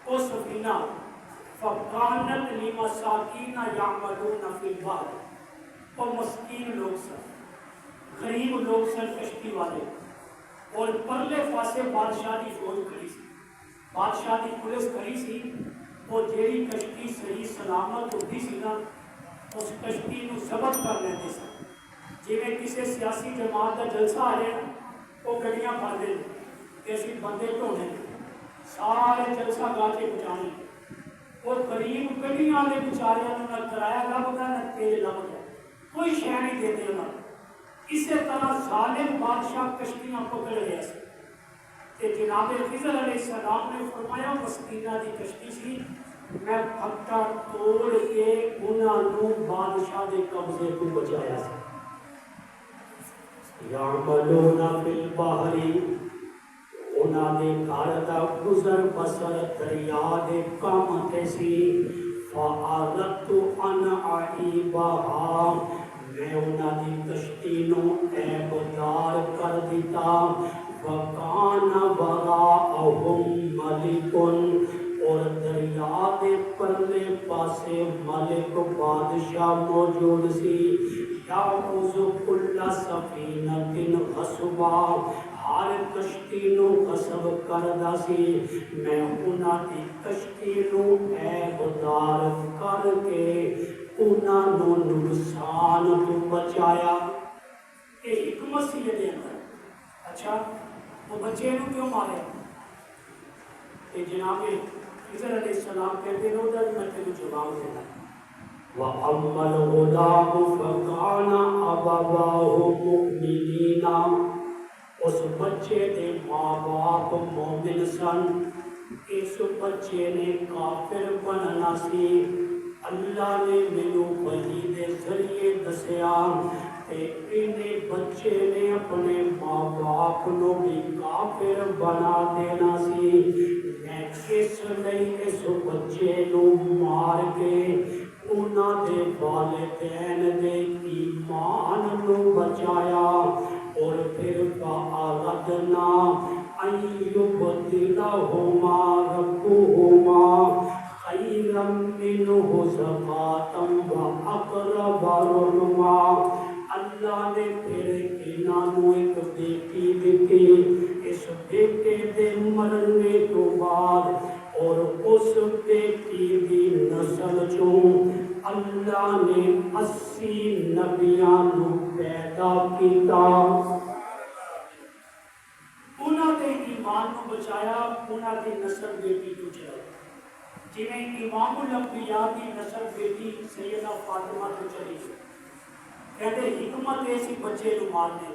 S1: وہ سفینہ فَقَانَتْ لِمَسَاكِينَ يَعْمَلُونَ فِي الْبَحْرِ وہ مسکین لوگ سن غریب لوگ سن کشتی والے اور پرلے پاسے بادشاہ کی فوج کھڑی سی بادشاہ کی پولیس کھڑی سی وہ جیڑی کشتی صحیح سلامت ہوتی سی نا اس کشتی نو ضبط کر لیندے سن جویں کسی سیاسی جماعت کا جلسہ آ جائے وہ گڈیاں بھر دے کسی بندے ڈھونے سارے جلسہ گاہ کے بچانے وہ قریب گڈیاں والے بیچاریاں نو نہ کرایہ لبدا نہ تیل لبدا کوئی شے نہیں دیتے انہاں اسی طرح ظالم بادشاہ کشتیاں پکڑ گیا سی تے جناب خضر علیہ السلام نے فرمایا مسکینہ دی کشتی سی میں پھٹا توڑ کے انہاں نو بادشاہ دے قبضے کو بچایا سی یعملون فی البحر انہاں دے گھر دا گزر بسر دریا دے کام تے سی فَأَرَدْتُ أَنْ أَعِيبَهَا میں انہاں دی کشتی نو عیبدار کر دیتا وَقَالَ پاسے ملک بادشاہ موجود سی، یاخذ کل سفینۃ غصبا، ہر کشتی نو غصب کردا سی، میں انہاں دی کشتی نو عیبدار کر کے انہاں نو نقصان تو بچایا۔ یہ حکمت سی دے اندر۔ اچھا وہ بچے نو کیوں مارے؟ کہ جناب خضر علیہ السلام کہتے ہیں ادھر میں تیرے جواب دینا۔ وَأَمَّا الْغُلَامُ فَكَانَ أَبَوَاهُ مُؤْمِنِينَ، اس بچے دے ماں باپ مومن سن، اس بچے نے کافر بننا سی۔ اللہ نے مینوں وحی دے ذریعے دسیا تے انہیں بچے نے اپنے ماں باپ نو بھی کافر بنا دینا سی۔ میں اس لئی اس بچے نو مار کے انہاں دے والدین دے ایمان نو بچایا، اور پھر فَأَرَدْنَا أَن يُبْدِلَهُمَا رَبُّهُمَا خَيْرًا مِّنْهُ زَكَاةً وَأَقْرَبَ رُحْمًا۔ اللہ نے پھر انہاں نو ایک بیٹی دتی، اس بیٹے دے مرنے تو بعد اور اس بیٹی دی نسل چوں اللہ نے 80 نبیاں نو پیدا کیتا۔ انہاں دے ایمان نو بچایا، انہاں دی نسل بیٹی تو چلائی، جنہیں امام الانبیاء کی نسل بیٹی سیدہ فاطمہ تو چلی۔ کہتے حکمت ایسی بچے نو مارنے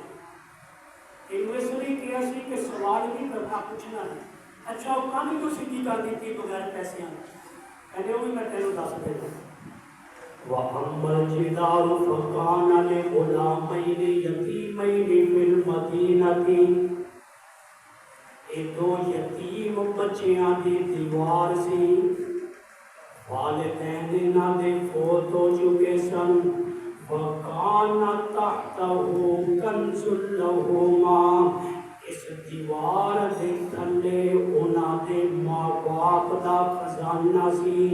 S1: انہوں اس لیے کیا سی کہ سوال نہیں کرنا، پوچھنا نہیں۔ اچھا وہ کام کیوں سیدھی کر دیتی بغیر پیسے آنے؟ کہتے وہ بھی میں تینوں دس دیتا۔ وَأَمَّا الْجِدَارُ فَكَانَ لِغُلَامَيْنِ يَتِيمَيْنِ فِي الْمَدِينَةِ، دو یتیم بچیاں دی دیوار سی، والدین انہاں دے فوت ہو چکے سن۔ وَكَانَ تَحْتَهُ كَنْزٌ لَهُمَا، اس دیوار دے تھلے انہاں دے ماں باپ دا خزانہ سی۔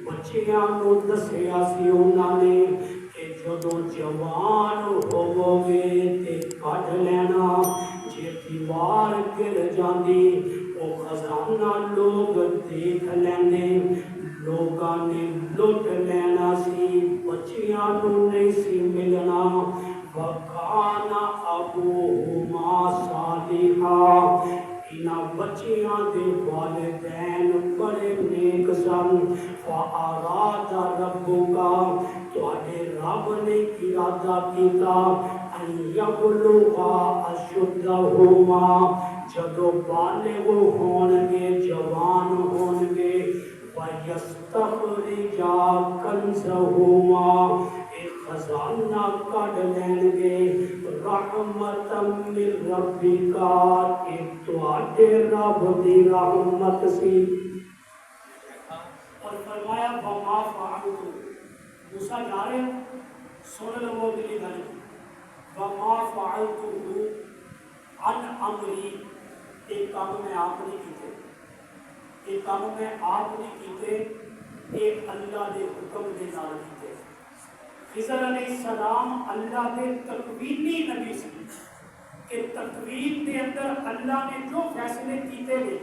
S1: بچیاں نو دسیا سی انہاں نے کہ جدوں جوان ہوو گے تے کڈ لینا، جے دیوار گر جاندی او خزانہ لوگ دیکھ لیندے، لوگاں نے لٹ لینا سی، بچیاں نو نہیں سی ملنا۔ وَكَانَ أَبُوهُمَا صَالِحًا، انہاں بچیاں دے والدین بڑے نیک سن۔ فَأَرَادَ رَبُّكَ، تواڈے رب نے ارادہ کیتا، أَن يَبْلُغَا أَشُدَّهُمَا، جدو بالغ ہون گے، جوان ہون گے، وَيَسْتَخْرِجَا كَنْزَهُمَا، ایک خزانہ کڈ لین گے، رحمتاً من ربک، ایک تواڈے رب دی رحمت سی۔ اور فرمایا وَمَا فَعَلْتُ، موسیٰ جا رہے ہیں سن لو اگلی گل، وَمَا فَعَلْتُهُ عَنْ أَمْرِي، ایک کام میں آپ نہیں کیتے، ایک کام میں آپ نہیں کیتے، ایک اللہ دے حکم دے نال کیتے۔ خضر علیہ السلام اللہ دے تکوینی نبی سی، کہ تکوین دے اندر اللہ نے جو فیصلے کیتے ہیں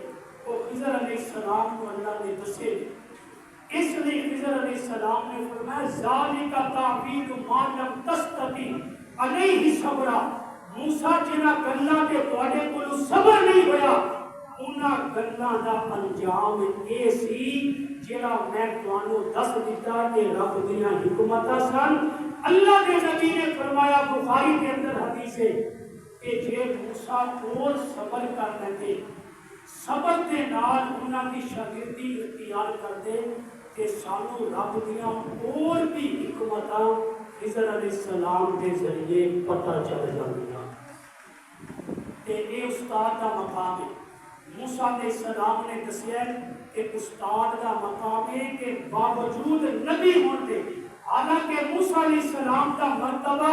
S1: وہ خضر علیہ السلام کو اللہ نے دسے۔ اس لیے خضر علیہ السلام نے فرمایا ذَلِكَ تَعْوِيلُ مَا لَمْ تَسْتَطِعْ عَلَيْهِ صَبْرًا، موسیٰ جنہاں گلاں تے تواڈے کولوں صبر نہیں ہویا، انہاں گلاں دا انجام اے سی جڑا میں تانوں دس دیتا کہ رب دیاں حکمتاں سن۔ اللہ کے نبی نے فرمایا بخاری کے اندر حدیث ہے کہ جے موسیٰ اور صبر کر لیندے، صبر دے نال انہاں دی شاگردی اختیار کردے تے سانوں رب دیاں اور بھی حکمتاں خضر علیہ السلام کے ذریعے پتہ چل جاندیاں۔ تے اے استاد دا مقام ہے۔ موسیٰ علیہ السلام نے دسیا کہ استاد دا مقام ہے کہ باوجود نبی ہونے، حالانکہ موسیٰ علیہ السلام دا مرتبہ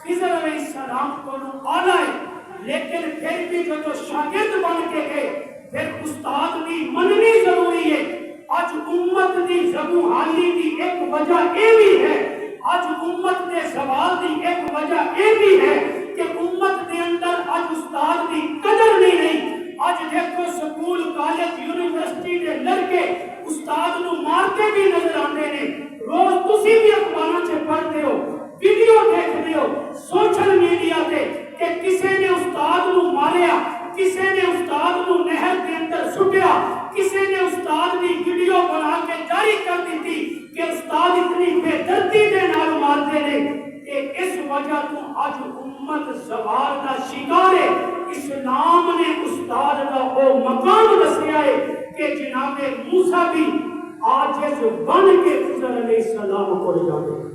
S1: خضر علیہ السلام کو اعلیٰ ہے، لیکن پھر بھی جو شاگرد بن کے گئے، پھر استاد بھی مننی ضروری ہے۔ اج امت دی زبوں حالی دی ایک وجہ یہ بھی ہے، اج امت دے سوال دی ایک وجہ یہ بھی ہے کہ امت دے اندر اج استاد دی قدر نہیں رہی۔ اج دیکھو سکول کالج یونیورسٹی دے لڑکے استاد نو مارتے بھی نظر آتے ہیں۔ روز تسی بھی اخباراں چ پڑھتے ہو، ویڈیو دیکھتے ہو سوشل میڈیا تے کہ کسی نے استاد نو ماریا، کسی نے استاد نو نہر کے اندر سٹیا، کسی نے استاد دی ویڈیو بنا کے جاری کر دی کہ استاد اتنی بے دردی دے نال مارتے ہیں کہ اس وجہ تو اج امت زوال دا شکار ہے۔ اسلام نے استاد دا وہ مقام دسیا ہے کہ جناب موسیٰ بھی عاجز بن کے خضر علیہ السلام کو جاتے ہیں۔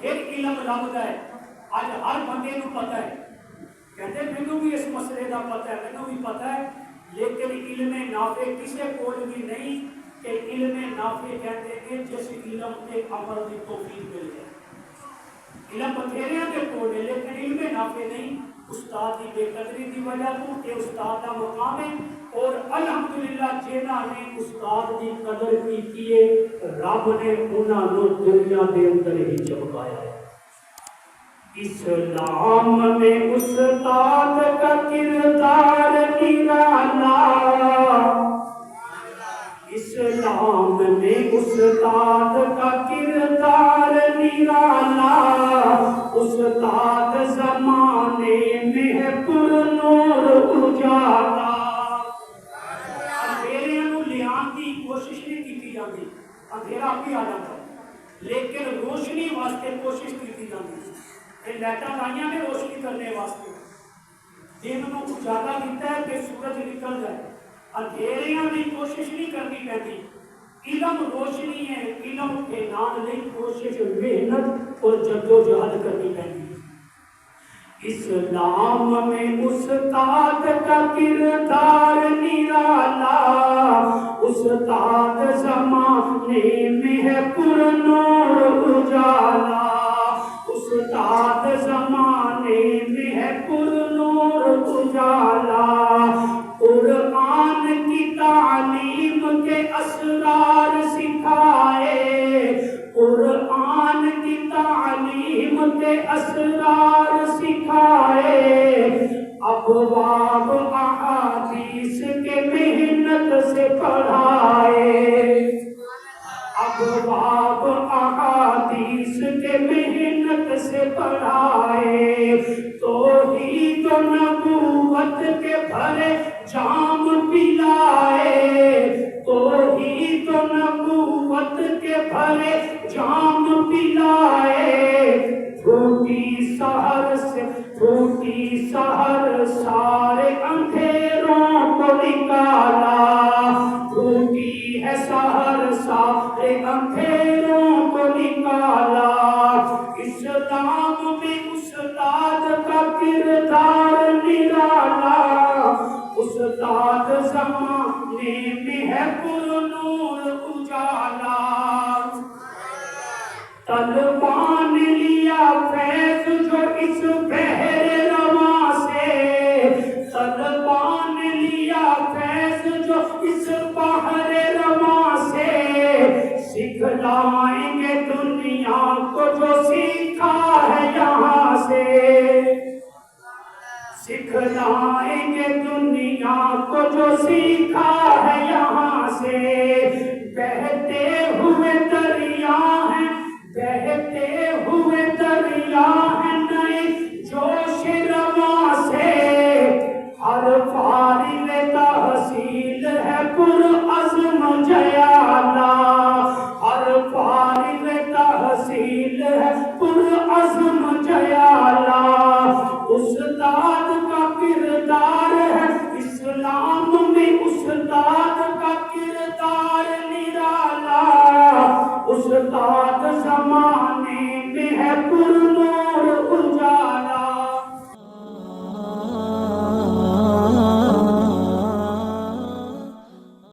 S1: ایک علم لبدا ہے، آج ہر بندے نو پتہ ہے، کہتے مینوں بھی اس مسئلے دا پتہ ہے، مینوں بھی پتہ ہے، لیکن علم نافع کسے کول بھی نہیں کہ علم نافع کہتے ہیں جس علم تے عمل دی توفیق مل جائے۔ علم بتھیرے دے کول ہے لیکن علم نافع نہیں، استاد دی بے قدری دی وجہ تو کہ استاد دا مقام ہے۔ اور الحمدللہ جنہاں نے استاد دی قدر کی ہے رب نے انہاں نو دنیا دے اندر ہی چمکایا ہے۔ اسلام میں استاد کا کردار نرالا، اسلام میں استاد کا کردار نرالا، استاد زمانے میں پر نور اجالا۔ اندھیرے نو لیان کی کوشش نہیں کی جاتی، اندھیرا بھی آ جاتا لیکن روشنی واسطے کوشش کی جاتی۔ یہ لائٹاں لائیاں نے روشنی کرنے واسطے، دن نو اجالا دیتا ہے کہ سورج نکل جائے، اندھیریاں کی کوشش نہیں کرنی پڑتی۔ علم روشنی ہے، علم کے نام نہیں کوشش محنت اور جدوجہد کرنی پڑتی۔ اسلام میں استاد کا کردار نرالا، استاد زمانے میں ہے پر نور اجالا، استاد زمانے میں ہے پر نور اجالا۔ قرآن کی تعلیم کے اسرار سکھائے، قرآن کی تعلیم کے اسرار سکھائے، ابواب احادیث کے محنت سے پڑھائے، ابواب احادیث کے محنت سے پڑھائے، توحید و نبوت کے بھرے جام پلائے، توحید و نبوت کے بھرے جام پلائے، پھوٹی سحر سے پھوٹی سحر سارے اندھیروں کو نکالا، پھوٹی ہے سحر سارے اندھیروں کو نکالا۔ اسلام میں استاد کا کردار نرالا، استاد زمانے میں ہے پر نور اجالا۔ طلبان لیا فیض جو اس بحر رواں سے، طلبان لیا فیض جو اس بحر رواں سے، سکھلائیں گے دنیا کو جو سیکھا ہے یہاں سے، سکھلائیں گے دنیا کو جو سیکھا ہے یہاں سے۔ بہتے ہوئے دریا ہیں، بہتے ہوئے دریا ہیں نئے جوش رواں سے، ہر فارغ تحصیل ہے پر عزم جیالا، ہر فارغ تحصیل ہے پر عزم جیالا۔ استاد کا کردار ہے اسلام میں، استاد کا کردار نرالا، استاد زمانے